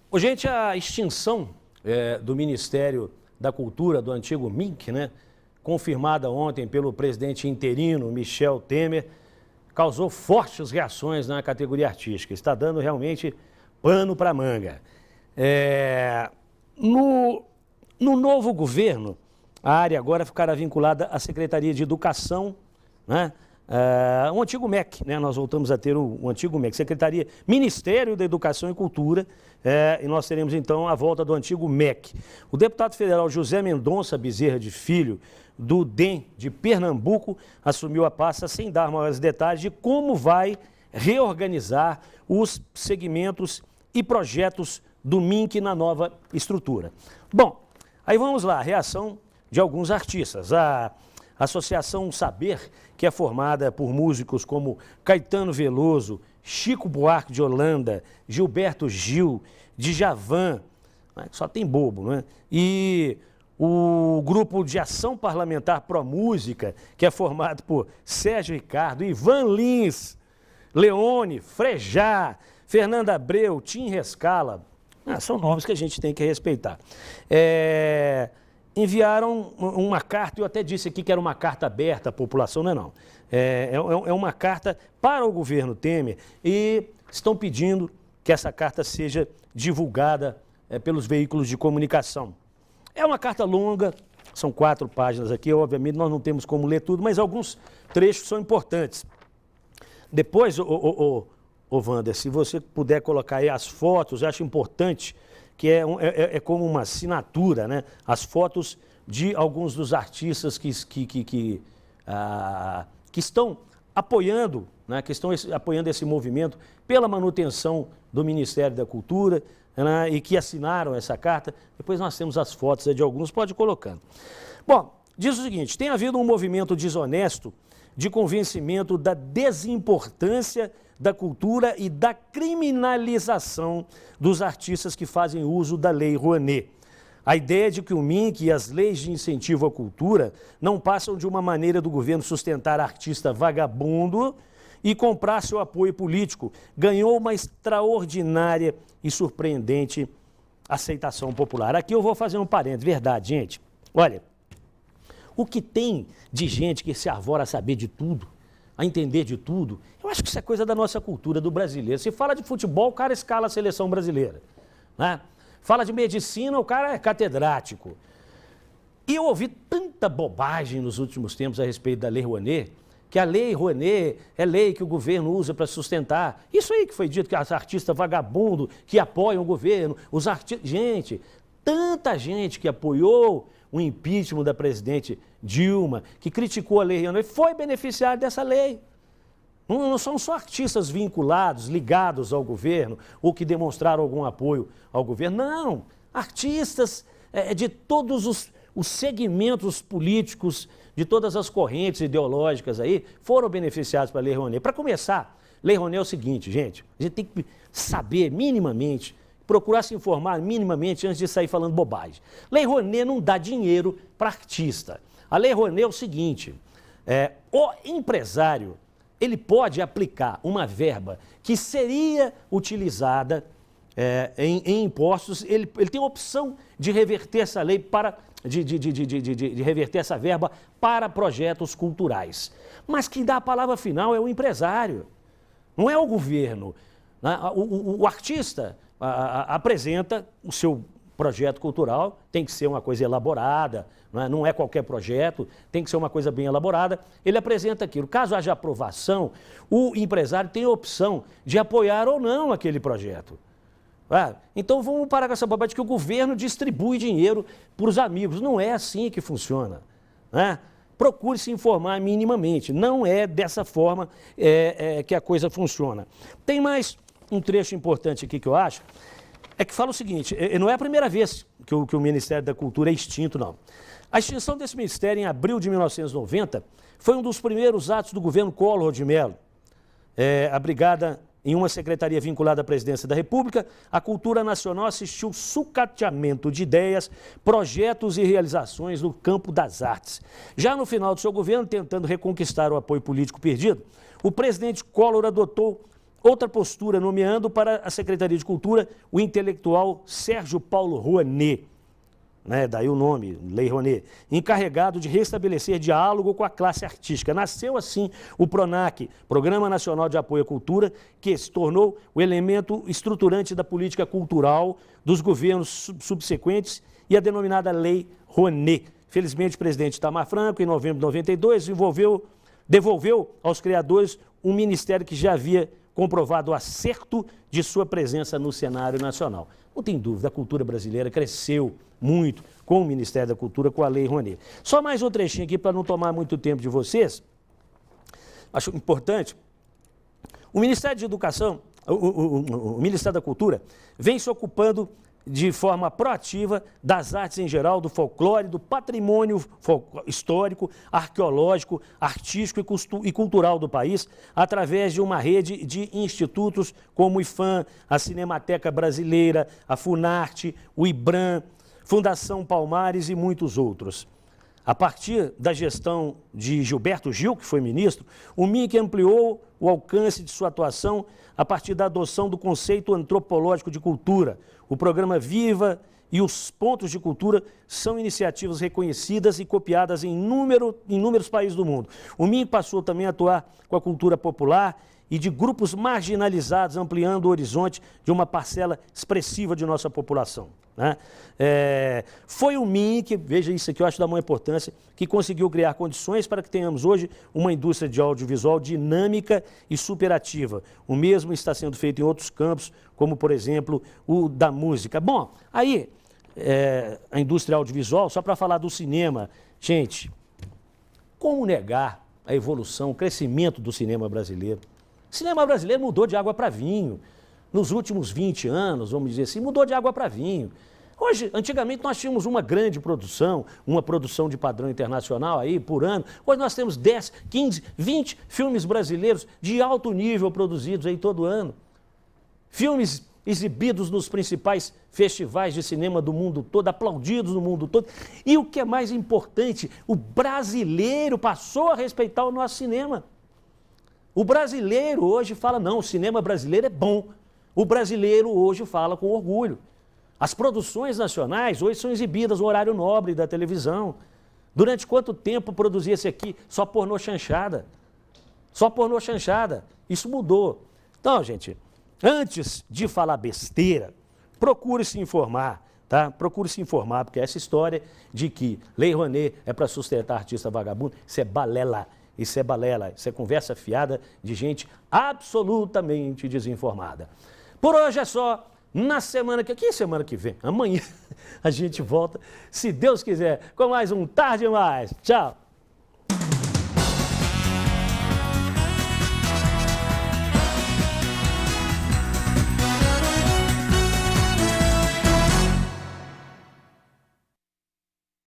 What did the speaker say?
Ô, gente, a extinção do Ministério da Cultura, do antigo MINC, né, confirmada ontem pelo presidente interino Michel Temer, causou fortes reações na categoria artística. Está dando realmente pano para manga. No novo governo, a área agora ficará vinculada à Secretaria de Educação, né? O antigo MEC, né? Nós voltamos a ter o antigo MEC, Secretaria, Ministério da Educação e Cultura, e nós teremos então a volta do antigo MEC. O deputado federal José Mendonça Bezerra de Filho, do DEM de Pernambuco, assumiu a pasta sem dar maiores detalhes de como vai reorganizar os segmentos e projetos do MINC na nova estrutura. Bom, aí vamos lá, a reação de alguns artistas. A Associação Saber, que é formada por músicos como Caetano Veloso, Chico Buarque de Holanda, Gilberto Gil, Djavan, só tem bobo, né? E o grupo de ação parlamentar Pro Música, que é formado por Sérgio Ricardo, Ivan Lins, Leone, Frejá, Fernanda Abreu, Tim Rescala, são nomes que a gente tem que respeitar. Enviaram uma carta, eu até disse aqui que era uma carta aberta à população, não é não. É uma carta para o governo Temer e estão pedindo que essa carta seja divulgada pelos veículos de comunicação. É uma carta longa, são 4 páginas aqui, obviamente nós não temos como ler tudo, mas alguns trechos são importantes. Depois, Wander, se você puder colocar aí as fotos, eu acho importante, que é como uma assinatura, né? As fotos de alguns dos artistas que estão apoiando, né? Que estão apoiando esse movimento pela manutenção do Ministério da Cultura, né? E que assinaram essa carta. Depois nós temos as fotos de alguns, pode ir colocando. Bom, diz o seguinte, tem havido um movimento desonesto de convencimento da desimportância da cultura e da criminalização dos artistas que fazem uso da Lei Rouanet. A ideia de que o MINC e as leis de incentivo à cultura não passam de uma maneira do governo sustentar artista vagabundo e comprar seu apoio político ganhou uma extraordinária e surpreendente aceitação popular. Aqui eu vou fazer um parênteses, verdade, gente. Olha, o que tem de gente que se arvora a saber de tudo, a entender de tudo, eu acho que isso é coisa da nossa cultura, do brasileiro. Se fala de futebol, o cara escala a seleção brasileira, né? Fala de medicina, o cara é catedrático. E eu ouvi tanta bobagem nos últimos tempos a respeito da Lei Rouanet, que a Lei Rouanet é lei que o governo usa para sustentar. Isso aí que foi dito, que os artistas vagabundos que apoiam o governo, os artistas... Gente, tanta gente que apoiou o impeachment da presidente Dilma, que criticou a Lei Rouanet, foi beneficiário dessa lei. Não são só artistas vinculados, ligados ao governo, ou que demonstraram algum apoio ao governo. Não, artistas de todos os segmentos políticos, de todas as correntes ideológicas aí, foram beneficiados pela Lei Rouanet. Para começar, Lei Rouanet é o seguinte, gente, a gente tem que saber minimamente, procurar se informar minimamente antes de sair falando bobagem. Lei Rouanet não dá dinheiro para artista. A Lei Rouanet é o seguinte, o empresário, ele pode aplicar uma verba que seria utilizada em impostos, ele tem a opção de reverter essa lei para, de reverter essa verba para projetos culturais. Mas quem dá a palavra final é o empresário, não é o governo. O artista apresenta o seu projeto cultural, tem que ser uma coisa elaborada, não é qualquer projeto, tem que ser uma coisa bem elaborada. Ele apresenta aquilo. Caso haja aprovação, o empresário tem a opção de apoiar ou não aquele projeto. Então vamos parar com essa bobagem de que o governo distribui dinheiro para os amigos. Não é assim que funciona, né? Procure se informar minimamente. Não é dessa forma que a coisa funciona. Tem mais um trecho importante aqui que eu acho, que fala o seguinte, não é a primeira vez que o Ministério da Cultura é extinto, não. A extinção desse ministério em abril de 1990 foi um dos primeiros atos do governo Collor de Mello. Abrigada em uma secretaria vinculada à presidência da República, a cultura nacional assistiu sucateamento de ideias, projetos e realizações no campo das artes. Já no final do seu governo, tentando reconquistar o apoio político perdido, o presidente Collor adotou Outra postura, nomeando para a Secretaria de Cultura o intelectual Sérgio Paulo Rouanet, né, daí o nome, Lei Rouanet, encarregado de restabelecer diálogo com a classe artística. Nasceu assim o PRONAC, Programa Nacional de Apoio à Cultura, que se tornou o elemento estruturante da política cultural dos governos subsequentes e a denominada Lei Rouanet. Felizmente, o presidente Itamar Franco, em novembro de 92, devolveu aos criadores um ministério que já havia comprovado o acerto de sua presença no cenário nacional. Não tem dúvida, a cultura brasileira cresceu muito com o Ministério da Cultura, com a Lei Rouanet. Só mais um trechinho aqui para não tomar muito tempo de vocês. Acho importante. O Ministério de Educação, o Ministério da Cultura, vem se ocupando de forma proativa das artes em geral, do folclore, do patrimônio histórico, arqueológico, artístico e cultural do país, através de uma rede de institutos como o IFAM, a Cinemateca Brasileira, a Funarte, o IBRAM, Fundação Palmares e muitos outros. A partir da gestão de Gilberto Gil, que foi ministro, o MINC ampliou o alcance de sua atuação a partir da adoção do conceito antropológico de cultura. O programa Viva e os Pontos de Cultura são iniciativas reconhecidas e copiadas em inúmeros países do mundo. O MINC passou também a atuar com a cultura popular e de grupos marginalizados, ampliando o horizonte de uma parcela expressiva de nossa população, né? Foi o MINC, veja isso aqui, eu acho da maior importância, que conseguiu criar condições para que tenhamos hoje uma indústria de audiovisual dinâmica e superativa. O mesmo está sendo feito em outros campos, como, por exemplo, o da música. Bom, aí, a indústria audiovisual, só para falar do cinema, gente, como negar a evolução, o crescimento do cinema brasileiro? O cinema brasileiro mudou de água para vinho. Nos últimos 20 anos, vamos dizer assim, mudou de água para vinho. Hoje, antigamente nós tínhamos uma grande produção, uma produção de padrão internacional aí por ano. Hoje nós temos 10, 15, 20 filmes brasileiros de alto nível produzidos aí todo ano. Filmes exibidos nos principais festivais de cinema do mundo todo, aplaudidos no mundo todo. E o que é mais importante, o brasileiro passou a respeitar o nosso cinema. O brasileiro hoje fala, não, o cinema brasileiro é bom. O brasileiro hoje fala com orgulho. As produções nacionais hoje são exibidas no horário nobre da televisão. Durante quanto tempo produzia-se aqui só pornô chanchada? Só pornô chanchada. Isso mudou. Então, gente, antes de falar besteira, procure se informar, tá? Procure se informar, porque essa história de que Lei Rouanet é para sustentar artista vagabundo, isso é balela. Isso é balela, isso é conversa fiada de gente absolutamente desinformada. Por hoje é só. Na semana que vem? Amanhã a gente volta, se Deus quiser, com mais um Tarde Mais. Tchau!